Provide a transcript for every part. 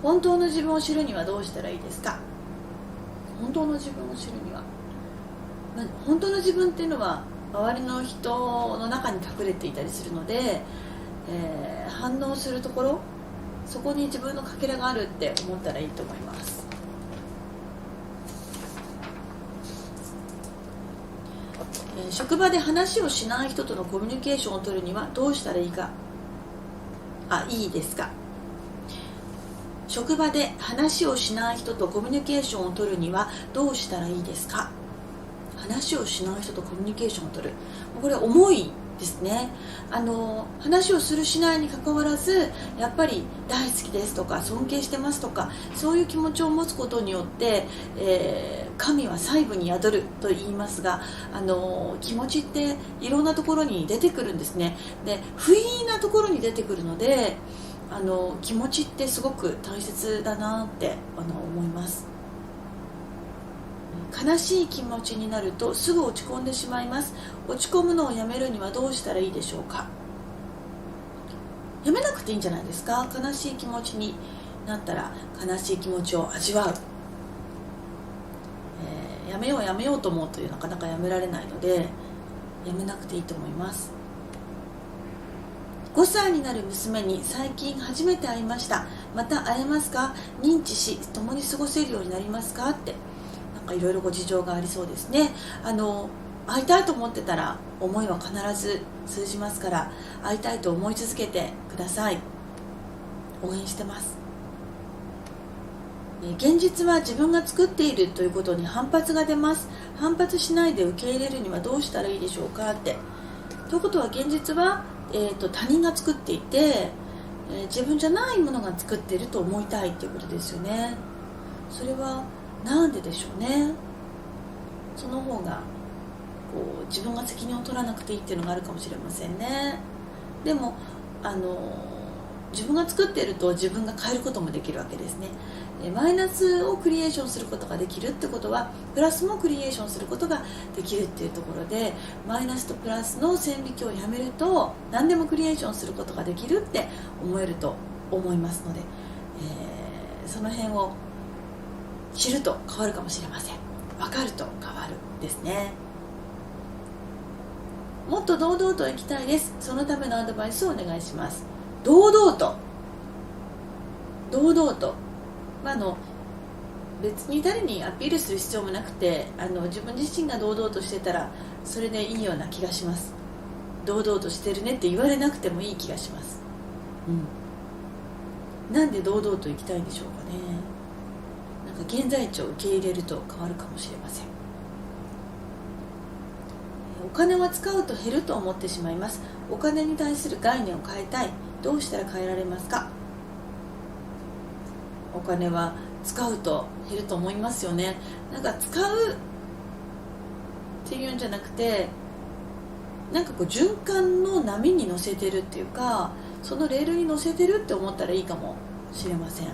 本当の自分を知るにはどうしたらいいですか？本当の自分を知るには、本当の自分っていうのは周りの人の中に隠れていたりするので、反応するところ、そこに自分のかけらがあるって思ったらいいと思います。職場で話をしない人とのコミュニケーションを取るにはどうしたらいいですか？職場で話をしない人とコミュニケーションを取るにはどうしたらいいですか？話をしない人とコミュニケーションを取る、これは重いですね。話をするしないにかかわらず、やっぱり大好きですとか尊敬してますとか、そういう気持ちを持つことによって、神は細部に宿ると言いますが、気持ちっていろんなところに出てくるんですね。で、不意なところに出てくるので、気持ちってすごく大切だなって思います。悲しい気持ちになるとすぐ落ち込んでしまいます。落ち込むのをやめるにはどうしたらいいでしょうか？やめなくていいんじゃないですか？悲しい気持ちになったら悲しい気持ちを味わう、やめようと思うとなかなかやめられないので、やめなくていいと思います。5歳になる娘に最近初めて会いました。また会えますか？認知し共に過ごせるようになりますか？っていろいろご事情がありそうですね。会いたいと思ってたら思いは必ず通じますから、会いたいと思い続けてください。応援してます。現実は自分が作っているということに反発が出ます。反発しないで受け入れるにはどうしたらいいでしょうかって。ということは現実は、他人が作っていて、自分じゃないものが作っていると思いたいということですよね。それはなんででしょうね。その方が自分が責任を取らなくていいっていうのがあるかもしれませんね。でも自分が作っていると自分が変えることもできるわけですね。マイナスをクリエーションすることができるってことは、プラスもクリエーションすることができるっていうところで、マイナスとプラスの線引きをやめると何でもクリエーションすることができるって思えると思いますので、その辺を知ると変わるかもしれません。分かると変わるですね。もっと堂々と生きたいです。そのためのアドバイスをお願いします。堂々と、別に誰にアピールする必要もなくて、自分自身が堂々としてたらそれでいいような気がします。堂々としてるねって言われなくてもいい気がします。なんで堂々と生きたいんでしょうかね。現在地を受け入れると変わるかもしれません。お金は使うと減ると思ってしまいます。お金に対する概念を変えたい。どうしたら変えられますか？お金は使うと減ると思いますよね。使うっていうんじゃなくて、循環の波に乗せてるっていうか、そのレールに乗せてるって思ったらいいかもしれません。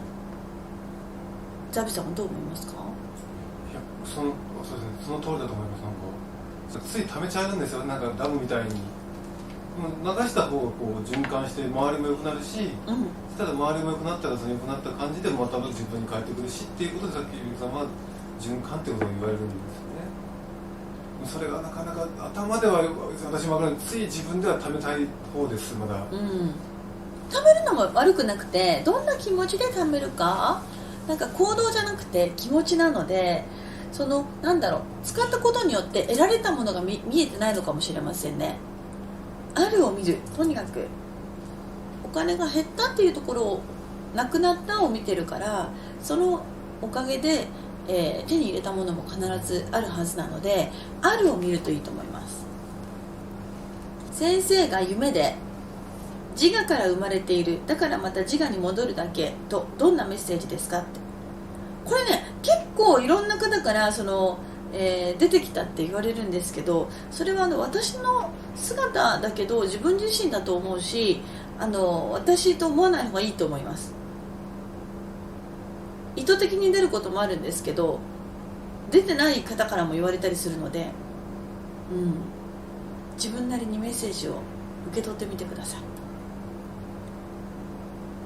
ザビさんはどう思いますか？いや、そうですね、その通りだと思います。つい溜めちゃうんですよ。ダムみたいに流した方が循環して周りも良くなるし、ただ周りも良くなったらその良くなった感じでまた自分に返ってくるしっていうことで、さっきゆうさんは循環ってことを言われるんですよね。それがなかなか頭では私も分からない。つい自分では溜めたい方です。まだ溜めるのも悪くなくて、どんな気持ちで溜めるか、行動じゃなくて気持ちなので、使ったことによって得られたものが 見えてないのかもしれませんね。あるを見る。とにかくお金が減ったっていうところを、なくなったを見てるから、そのおかげで、手に入れたものも必ずあるはずなので、あるを見るといいと思います。先生が夢で自我から生まれている、だからまた自我に戻るだけと、どんなメッセージですかって。これね、結構いろんな方から出てきたって言われるんですけど、それは私の姿だけど自分自身だと思うし、私と思わない方がいいと思います。意図的に出ることもあるんですけど、出てない方からも言われたりするので、自分なりにメッセージを受け取ってみてくださ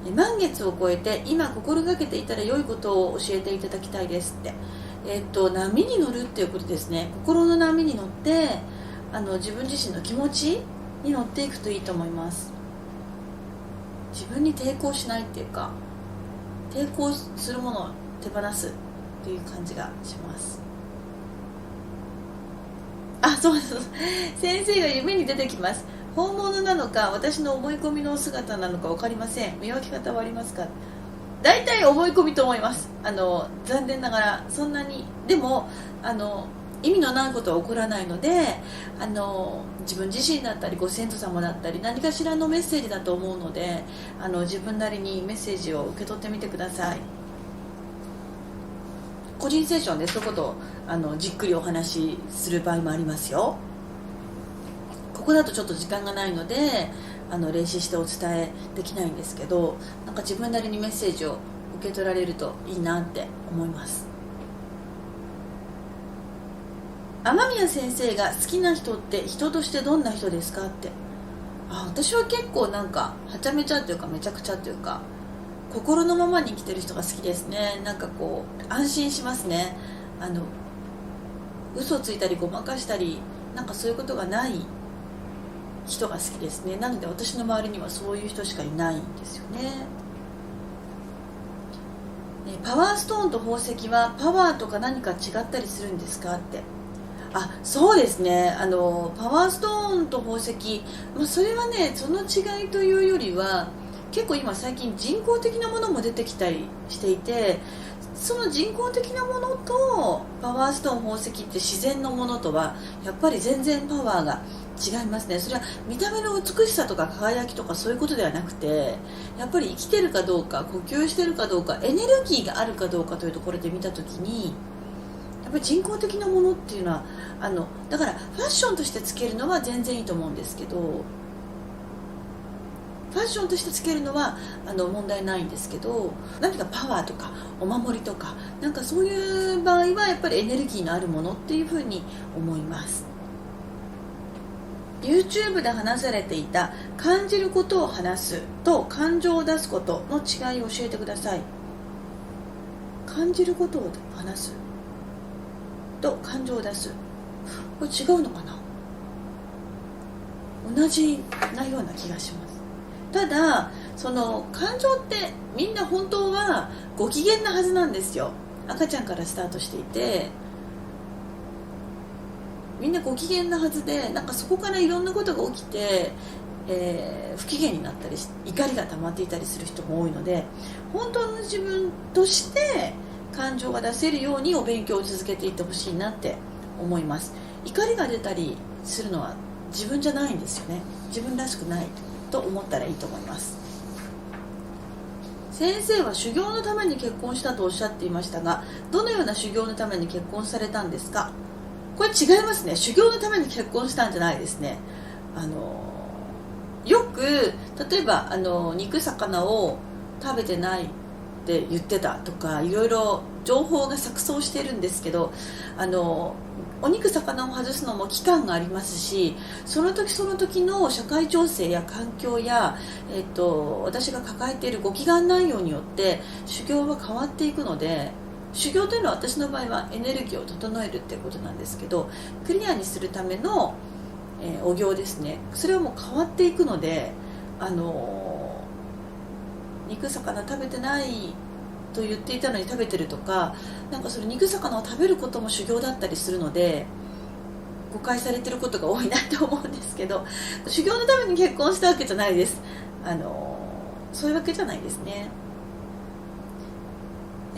い。満月を超えて今心がけていたら良いことを教えていただきたいですって。波に乗るっていうことですね。心の波に乗って自分自身の気持ちに乗っていくといいと思います。自分に抵抗しないっていうか、抵抗するものを手放すっていう感じがします。そうです。先生が夢に出てきます。本物なのか私の思い込みの姿なのか分かりません。見分け方はありますか？大体思い込みと思います。残念ながらそんなにでも意味のないことは起こらないので、自分自身だったりご先祖様だったり何かしらのメッセージだと思うので、自分なりにメッセージを受け取ってみてください。個人セッションでそういうことをじっくりお話しする場合もありますよ。ここだとちょっと時間がないので練習してお伝えできないんですけど、なんか自分なりにメッセージを受け取られるといいなって思います。雨宮先生が好きな人って人としてどんな人ですかって。私は結構なんかはちゃめちゃというかめちゃくちゃというか心のままに生きてる人が好きですね。なんかこう安心しますね。嘘ついたりごまかしたりなんかそういうことがない人が好きですね。なので私の周りにはそういう人しかいないんですよね。パワーストーンと宝石はパワーとか何か違ったりするんですかって。そうですね。パワーストーンと宝石、それはねその違いというよりは結構今最近人工的なものも出てきたりしていて、その人工的なものとパワーストーン宝石って自然のものとはやっぱり全然パワーが違いますね。それは見た目の美しさとか輝きとかそういうことではなくて、やっぱり生きてるかどうか呼吸してるかどうかエネルギーがあるかどうかというところで見たときに、やっぱり人工的なものっていうのはだからファッションとしてつけるのは全然いいと思うんですけど、ファッションとしてつけるのは問題ないんですけど、何かパワーとかお守りとかなんかそういう場合はやっぱりエネルギーのあるものっていうふうに思います。 YouTube で話されていた感じることを話すと感情を出すことの違いを教えてください。感じることを話すと感情を出す、これ違うのかな。同じなような気がします。ただその感情ってみんな本当はご機嫌なはずなんですよ。赤ちゃんからスタートしていてみんなご機嫌なはずで、なんかそこからいろんなことが起きて、不機嫌になったり怒りが溜まっていたりする人も多いので、本当の自分として感情が出せるようにお勉強を続けていってほしいなって思います。怒りが出たりするのは自分じゃないんですよね。自分らしくないと思ったらいいと思います。先生は修行のために結婚したとおっしゃっていましたが、どのような修行のために結婚されたんですか？これ違いますね。修行のために結婚したんじゃないですね。よく例えば肉魚を食べてないって言ってたとかいろいろ情報が錯綜してるんですけど、お肉魚を外すのも期間がありますし、その時その時の社会情勢や環境や、私が抱えているご祈願内容によって修行は変わっていくので、修行というのは私の場合はエネルギーを整えるっていうことなんですけど、クリアにするための、お行ですね。それはもう変わっていくので、肉魚食べてないと言っていたのに食べてるとか、なんかそれ肉魚を食べることも修行だったりするので誤解されてることが多いなって思うんですけど、修行のために結婚したわけじゃないです。そういうわけじゃないですね。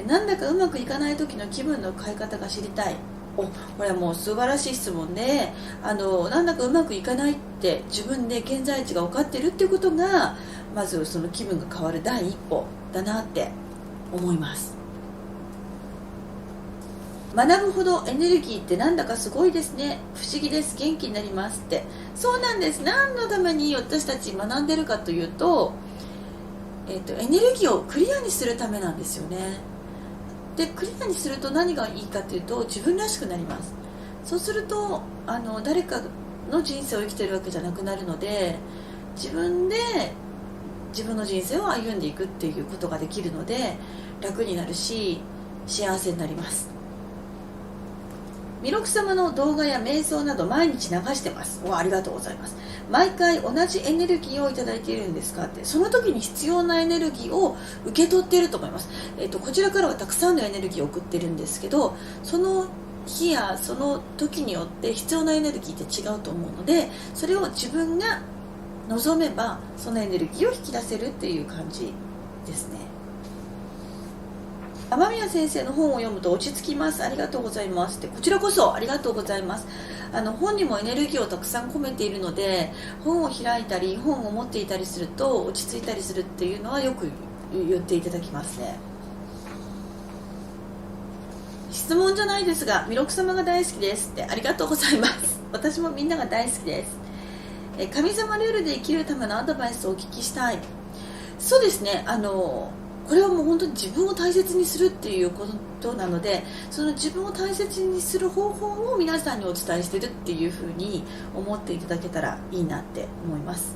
なんだかうまくいかない時の気分の変え方が知りたい。これはもう素晴らしい質問で、なんだかうまくいかないって自分で現在地が分かってるっていうことがまずその気分が変わる第一歩だなって思います。学ぶほどエネルギーってなんだかすごいですね。不思議です。元気になりますって。そうなんです。何のために私たち学んでるかというと、エネルギーをクリアにするためなんですよね。でクリアにすると何がいいかというと自分らしくなります。そうすると誰かの人生を生きてるわけじゃなくなるので、自分で自分の人生を歩んでいくっていうことができるので、楽になるし幸せになります。弥勒様の動画や瞑想など毎日流してます。ありがとうございます。毎回同じエネルギーをいただいているんですかって、その時に必要なエネルギーを受け取っていると思います。こちらからはたくさんのエネルギーを送ってるんですけど、その日やその時によって必要なエネルギーって違うと思うので、それを自分が望めばそのエネルギーを引き出せるっていう感じですね。雨宮先生の本を読むと落ち着きます。ありがとうございますって。こちらこそありがとうございます。本にもエネルギーをたくさん込めているので、本を開いたり本を持っていたりすると落ち着いたりするっていうのはよく言っていただきますね。質問じゃないですが、弥勒様が大好きですって。ありがとうございます。私もみんなが大好きです。神様ルールで生きるためのアドバイスをお聞きしたい。そうですね、これはもう本当に自分を大切にするっていうことなので、その自分を大切にする方法を皆さんにお伝えしているっていうふうに思っていただけたらいいなって思います。